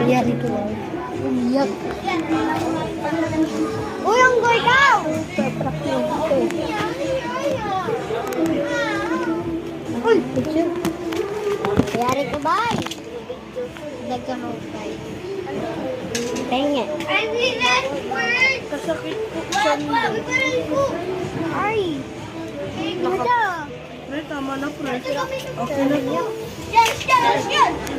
Umiyak ito lang. Umiyak. Uy, ang goy daw! Paprak yung ito. Uy, picture. Yari ka ba? Daga mo ba? Tenga. Kasakit ko siya nito. Ay! Ay, tama na, pre. Okay na. Yes, yes, yes!